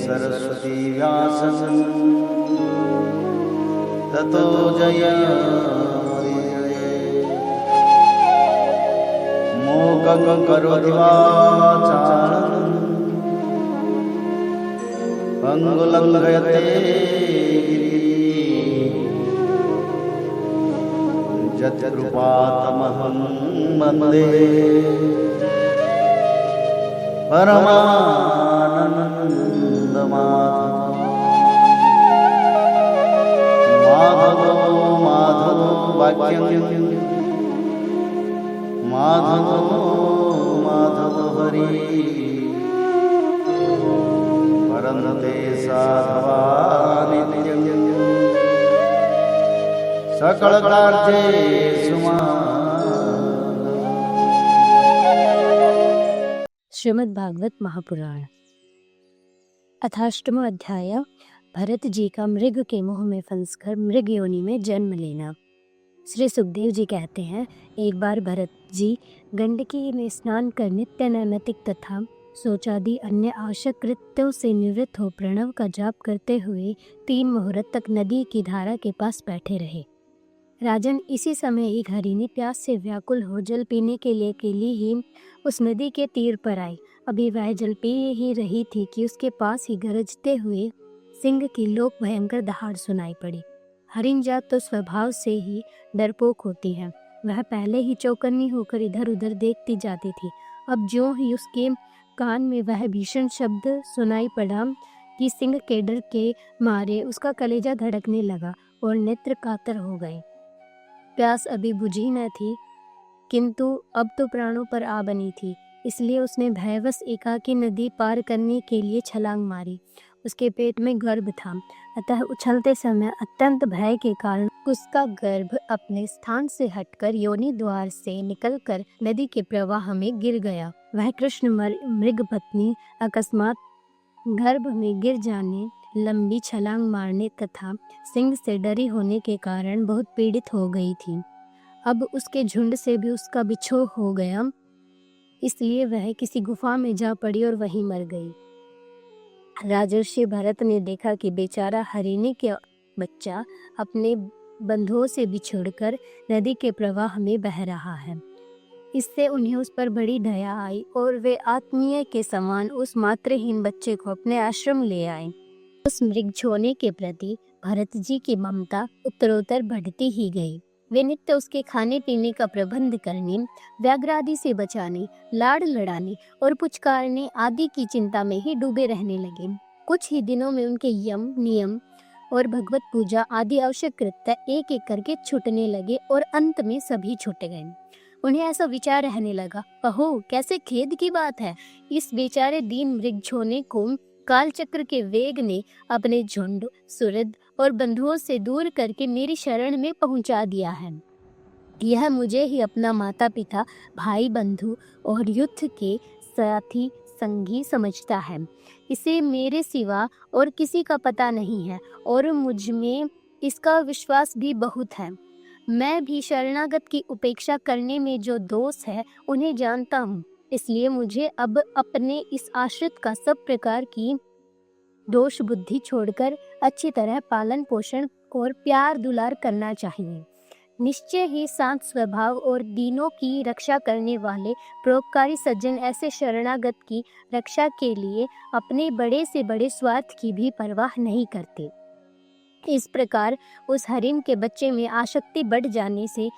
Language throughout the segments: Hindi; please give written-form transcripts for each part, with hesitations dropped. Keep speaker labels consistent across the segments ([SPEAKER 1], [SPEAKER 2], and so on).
[SPEAKER 1] सरस्वती व्यासं ततो जयमुदीरये। मूकं करोति वाचालं पंगुलंघयते यत्कृपातमहं वन्दे परमानन्दमाधवो माधवो वाक्यं माधवो हरि परन्ते साधवा नित्यं सकलकार्येषु
[SPEAKER 2] श्रीमद् भागवत महापुराण अथाष्टमो अध्याय। भरत जी का मृग के मुंह में फंसकर मृग योनि में जन्म लेना। श्री सुखदेव जी कहते हैं, एक बार भरत जी गंडकी में स्नान कर नित्य नैमित्तिक तथा शौचादि अन्य आवश्यक कृत्यों से निवृत्त हो प्रणव का जाप करते हुए 3 मुहूर्त तक नदी की धारा के पास बैठे रहे। राजन, इसी समय एक हरिणी प्यास से व्याकुल हो जल पीने के लिए ही उस नदी के तीर पर आई। अभी वह जल पी ही रही थी कि उसके पास ही गरजते हुए सिंह की लोक भयंकर दहाड़ सुनाई पड़ी। हरिण जात तो स्वभाव से ही डरपोक होती है। वह पहले ही चौकन्नी होकर इधर उधर देखती जाती थी। अब ज्यों ही उसके कान में वह भीषण शब्द सुनाई पड़ा कि सिंह के डर के मारे उसका कलेजा धड़कने लगा और नेत्र कातर हो गए। प्यास अभी बुझी न थी, किंतु अब तो प्राणों पर आ बनी थी। इसलिए उसने भयवश एकाकी नदी पार करने के लिए छलांग मारी। उसके पेट में गर्भ था, अतः उछलते समय अत्यंत भय के कारण उसका गर्भ अपने स्थान से हटकर योनि द्वार से निकलकर नदी के प्रवाह में गिर गया। वह कृष्ण मृग पत्नी अकस्मात गर्भ में गिर जाने, लंबी छलांग मारने तथा सिंह से डरी होने के कारण बहुत पीड़ित हो गई थी। अब उसके झुंड से भी उसका बिछोह हो गया, इसलिए वह किसी गुफा में जा पड़ी और वहीं मर गई। राजर्षि भरत ने देखा कि बेचारा हरिणी के बच्चा अपने बंधुओं से बिछुड़कर नदी के प्रवाह में बह रहा है। इससे उन्हें उस पर बड़ी दया आई और वे आत्मीय के समान उस मातृहीन बच्चे को अपने आश्रम ले आए। उस मृग छोने के प्रति भरत जी की ममता उत्तरोत्तर बढ़ती ही गई। वे नित्य उसके खाने पीने का प्रबंध करने, व्याघ्र आदि से बचाने, लाड़ लड़ाने और पुचकारने आदि की चिंता में ही डूबे रहने लगे। कुछ ही दिनों में उनके यम, नियम और भगवत पूजा आदि आवश्यक कृत्य एक एक करके छूटने लगे और अंत में सभी छूट गए। उन्हें ऐसा विचार रहने लगा, अहो कैसे खेद की बात है, इस बेचारे दीन मृग छोने को कालचक्र के वेग ने अपने झुंड, सुहृद और बंधुओं से दूर करके मेरी शरण में पहुंचा दिया है। यह मुझे ही अपना माता पिता, भाई बंधु और युद्ध के साथी संगी समझता है। इसे मेरे सिवा और किसी का पता नहीं है और मुझ में इसका विश्वास भी बहुत है। मैं भी शरणागत की उपेक्षा करने में जो दोष है उन्हें जानता हूँ, इसलिए मुझे अब अपने इस आश्रित का सब प्रकार की दोष बुद्धि छोड़कर अच्छी तरह पालन पोषण और प्यार दुलार करना चाहिए। निश्चय ही शांत स्वभाव और दीनों की रक्षा करने वाले परोपकारी सज्जन ऐसे शरणागत की रक्षा के लिए अपने बड़े से बड़े स्वार्थ की भी परवाह नहीं करते। इस प्रकार उस हरिण के बच्चे में आसक्ति बढ़ जाने से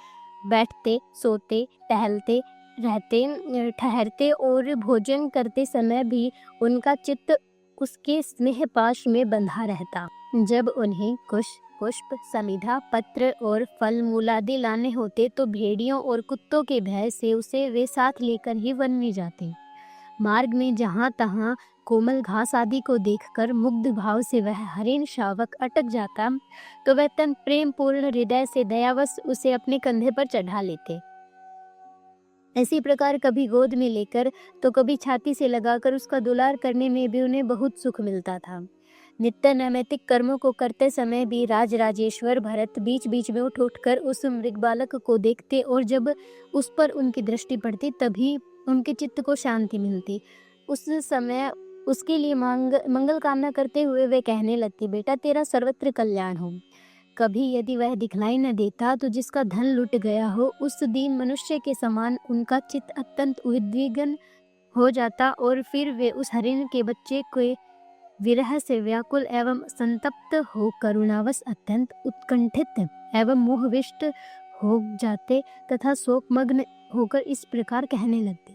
[SPEAKER 2] बैठते, सोते, टहलते रहते, ठहरते और भोजन करते समय भी उनका चित्त उसके स्नेह पाश में बंधा रहता। जब उन्हें कुश, पुष्प, समिधा, पत्र और फल मूलादि लाने होते तो भेड़ियों और कुत्तों के भय से उसे वे साथ लेकर ही वन में जाते। मार्ग में जहाँ तहाँ कोमल घास आदि को देखकर मुग्ध भाव से वह हरिण शावक अटक जाता तो वह तन प्रेम पूर्ण हृदय से दयावश उसे अपने कंधे पर चढ़ा लेते। इसी प्रकार कभी गोद में लेकर तो कभी छाती से लगाकर उसका दुलार करने में भी उन्हें बहुत सुख मिलता था। नित्य नैमित्तिक कर्मों को करते समय भी राजराजेश्वर भरत बीच बीच में उठ कर उस मृग बालक को देखते और जब उस पर उनकी दृष्टि पड़ती तभी उनके चित्त को शांति मिलती। उस समय उसके लिए मंगल कामना करते हुए वे कहने लगती, बेटा तेरा सर्वत्र कल्याण हो। कभी यदि वह दिखलाई न देता तो जिसका धन लुट गया हो उस दीन मनुष्य के समान उनका चित्त अत्यंत उद्विग्न हो जाता और फिर वे उस हरिण के बच्चे के विरह से व्याकुल एवं संतप्त हो करुणावश अत्यंत उत्कंठित एवं मोहविष्ट हो जाते तथा शोकमग्न होकर इस प्रकार कहने लगते,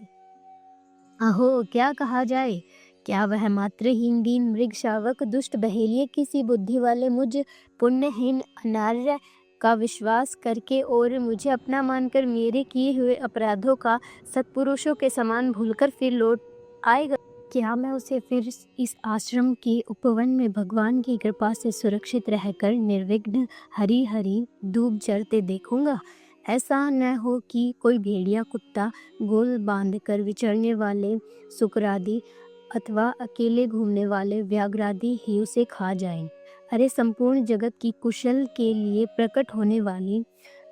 [SPEAKER 2] अहो क्या कहा जाए, क्या वह मात्रहीन दीन मृग शावक दुष्ट बहेलिए किसी बुद्धि वाले मुझ पुण्यहीन अनार्य का विश्वास करके और मुझे अपना मानकर मेरे किए हुए अपराधों का सत्पुरुषों के समान भूलकर फिर लौट आएगा? क्या मैं उसे फिर इस आश्रम के उपवन में भगवान की कृपा से सुरक्षित रहकर निर्विघ्न हरी हरी दूब चरते देखूंगा? ऐसा न हो कि कोई भेड़िया कुत्ता गोल बांधकर विचरने वाले शुक्रादि अथवा अकेले घूमने वाले व्याघ्रादि ही उसे खा जाएं। अरे संपूर्ण जगत की कुशल के लिए प्रकट होने वाली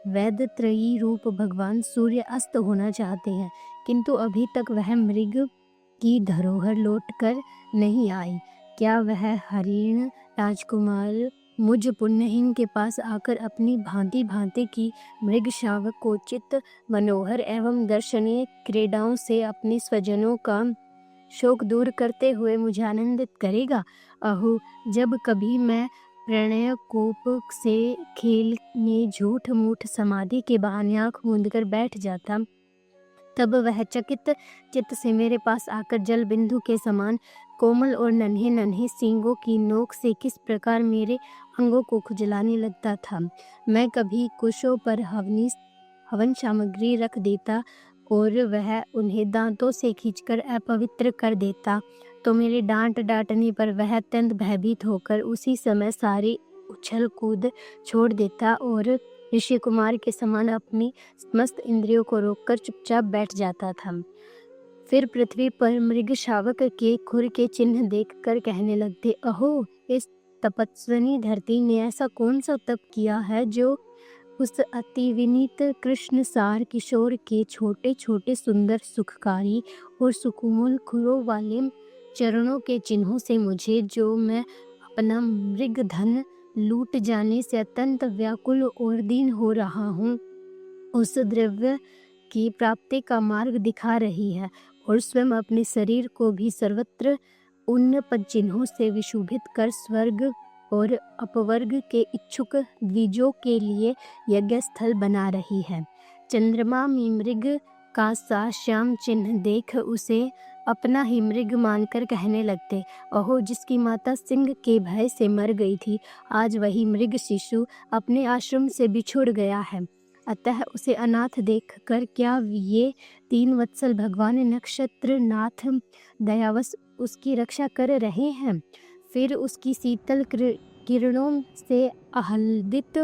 [SPEAKER 2] वैदत्रयी रूप भगवान सूर्य अस्त होना चाहते हैं, किंतु अभी तक वह मृग की धरोहर लौट कर नहीं आई। क्या वह हरिण राजकुमार मुझ पुण्यहीन के पास आकर अपनी भांति भांति की मृग शावक कोचित मनोहर एवं दर्शनीय क्रीड़ाओं से अपने स्वजनों का शोक दूर करते हुए मुझे आनंदित करेगा? अहो जब कभी मैं प्रणय कोप से खेल में झूठ मूठ समाधि के बहाने आँख मूंद कर बैठ जाता, तब वह चकित चित्त से मेरे पास आकर जल बिंदु के समान कोमल और नन्हे नन्हे सींगों की नोक से किस प्रकार मेरे अंगों को खुजलाने लगता था। मैं कभी कुशों पर हवन सामग्री रख देता और वह उन्हें दांतों से खींचकर अपवित्र कर देता तो मेरे डांट डांटने पर वह अत्यंत भयभीत होकर उसी समय सारी उछल कूद छोड़ देता और ऋषि कुमार के समान अपनी समस्त इंद्रियों को रोककर चुपचाप बैठ जाता था। फिर पृथ्वी पर मृग शावक के खुर के चिन्ह देखकर कहने लगते, अहो इस तपस्विनी धरती ने ऐसा कौन सा तप किया है जो उस अति विनीत कृष्ण सार किशोर के छोटे छोटे सुंदर सुखकारी और सुकोमल खुरों वाले चरणों के चिन्हों से मुझे, जो मैं अपना मृग धन लूट जाने से अत्यंत व्याकुल और दीन हो रहा हूँ, उस द्रव्य की प्राप्ति का मार्ग दिखा रही है और स्वयं अपने शरीर को भी सर्वत्र उन पद चिन्हों से विशोभित कर स्वर्ग और अपवर्ग के इच्छुक द्विजों के लिए यज्ञ स्थल बना रही है। चंद्रमा में मृग का सा श्याम चिन्ह देख उसे अपना ही मृग मानकर कहने लगते, अहो जिसकी माता सिंह के भय से मर गई थी, आज वही मृग शिशु अपने आश्रम से बिछुड़ गया है। अतः उसे अनाथ देखकर क्या ये 3 वत्सल भगवान नक्षत्र नाथ दयावश उसकी रक्षा कर रहे हैं? फिर उसकी शीतल किरणों से आह्लादित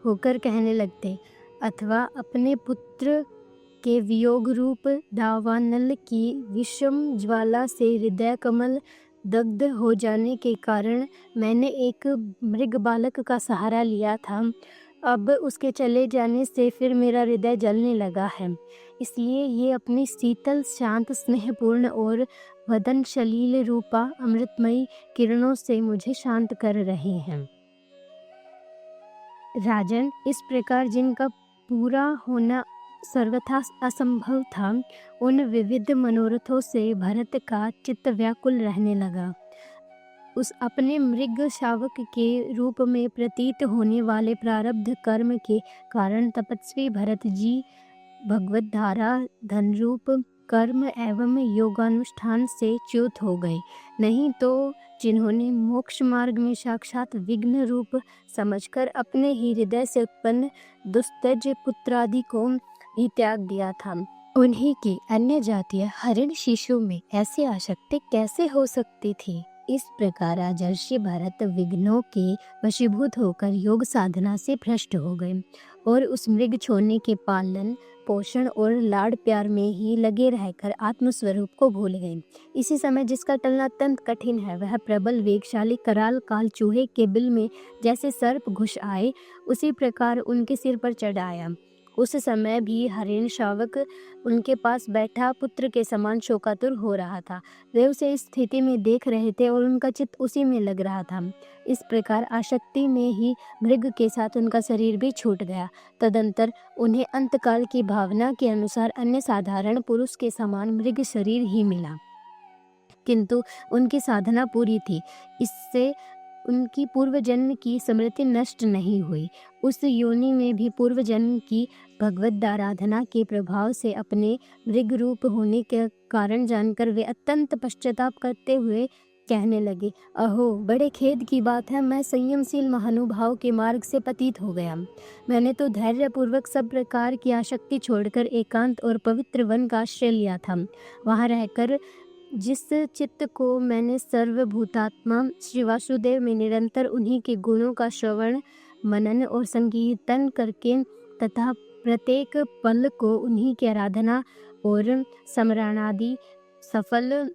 [SPEAKER 2] होकर कहने लगते, अथवा अपने पुत्र के वियोग रूप दावानल की विषम ज्वाला से हृदय कमल दग्ध हो जाने के कारण मैंने एक मृग बालक का सहारा लिया था, अब उसके चले जाने से फिर मेरा हृदय जलने लगा है, इसलिए ये अपनी शीतल शांत स्नेहपूर्ण और वदन शलील रूपा अमृतमयी किरणों से मुझे शांत कर रहे हैं। राजन, इस प्रकार जिनका पूरा होना सर्वथा असंभव था, उन विविध मनोरथों से भरत का चित्त व्याकुल रहने लगा। उस अपने मृग शावक के रूप में प्रतीत होने वाले प्रारब्ध कर्म के कारण तपस्वी भरत जी भगवत धारा धनरूप कर्म एवं योगानुष्ठान से च्युत हो गए, नहीं तो जिन्होंने मोक्ष मार्ग में साक्षात विघ्न रूप समझकर अपने ही हृदय से उत्पन्न दुस्तज पुत्रादि को ही त्याग दिया था, उन्हीं की अन्य जातीय हरिण शिशु में ऐसी आसक्ति कैसे हो सकती थी? इस प्रकार राजर्षि भरत विघ्नों के वशीभूत होकर योग साधना से भ्रष्ट हो गए और उस मृग छोड़ने के पालन पोषण और लाड़ प्यार में ही लगे रहकर आत्मस्वरूप को भूल गए। इसी समय जिसका टलना अत्यंत कठिन है, वह प्रबल वेगशाली कराल काल चूहे के बिल में जैसे सर्प घुस आए, उसी प्रकार उनके सिर पर चढ़ आया उस समय भी हरिण शावक उनके पास बैठा पुत्र के समान शोकातुर हो रहा था। वे उसे इस स्थिति में देख रहे थे और उनका चित्त उसी में लग रहा था। इस प्रकार आसक्ति में ही मृग के साथ उनका शरीर भी छूट गया। तदंतर उन्हें अंतकाल की भावना के अनुसार अन्य साधारण पुरुष के समान मृग शरीर ही मिला, किंतु उनकी साधना पूरी थी, इससे उनकी पूर्व जन्म की स्मृति नष्ट नहीं हुई। उस योनि में भी पूर्व जन्म की भगवद आराधना के प्रभाव से अपने मृग रूप होने के कारण जानकर वे अत्यंत पश्चाताप करते हुए कहने लगे, अहो बड़े खेद की बात है, मैं संयमशील महानुभाव के मार्ग से पतित हो गया। मैंने तो धैर्यपूर्वक सब प्रकार की आसक्ति छोड़कर एकांत और पवित्र वन का आश्रय लिया था। वहाँ रहकर जिस चित्त को मैंने सर्वभूतात्मा श्री वासुदेव में निरंतर उन्हीं के गुणों का श्रवण मनन और संकीर्तन करके तथा प्रत्येक पल को उन्हीं की आराधना और स्मरणादि सफल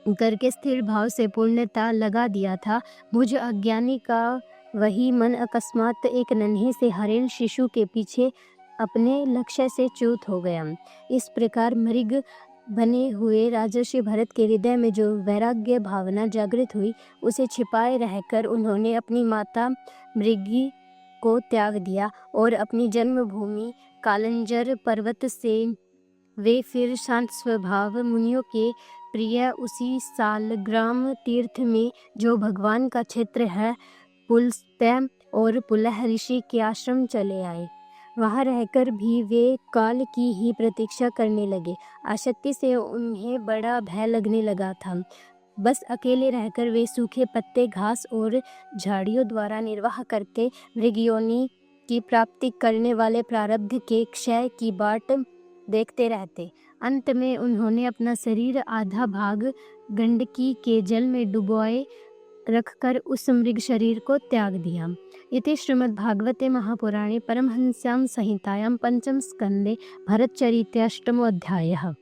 [SPEAKER 2] करके स्थिर भाव से पूर्णता लगा दिया था, मुझ अज्ञानी का वही मन अकस्मात एक नन्हे से हरिण शिशु के पीछे अपने लक्ष्य से च्युत हो गया। इस प्रकार मृग बने हुए राजर्षि भरत के हृदय में जो वैराग्य भावना जागृत हुई, उसे छिपाए रहकर उन्होंने अपनी माता मृगी को त्याग दिया और अपनी जन्मभूमि कालंजर पर्वत से वे फिर शांत स्वभाव मुनियों के प्रिय उसी सालग्राम तीर्थ में, जो भगवान का क्षेत्र है, पुलस्त्य और पुलह ऋषि के आश्रम चले आए। वहाँ रहकर भी वे काल की ही प्रतीक्षा करने लगे। आसक्ति से उन्हें बड़ा भय लगने लगा था। बस अकेले रहकर वे सूखे पत्ते, घास और झाड़ियों द्वारा निर्वाह करके मृगयोनि की प्राप्ति करने वाले प्रारब्ध के क्षय की बाट देखते रहते। अंत में उन्होंने अपना शरीर आधा भाग गंडकी के जल में डुबोए रखकर उस मृग शरीर को त्याग दिया। इति श्रीमद्भागवते महापुराणे परमहंस्यां संहितायां पंचम स्कंदे भरतचरिते अष्टमो अध्यायः।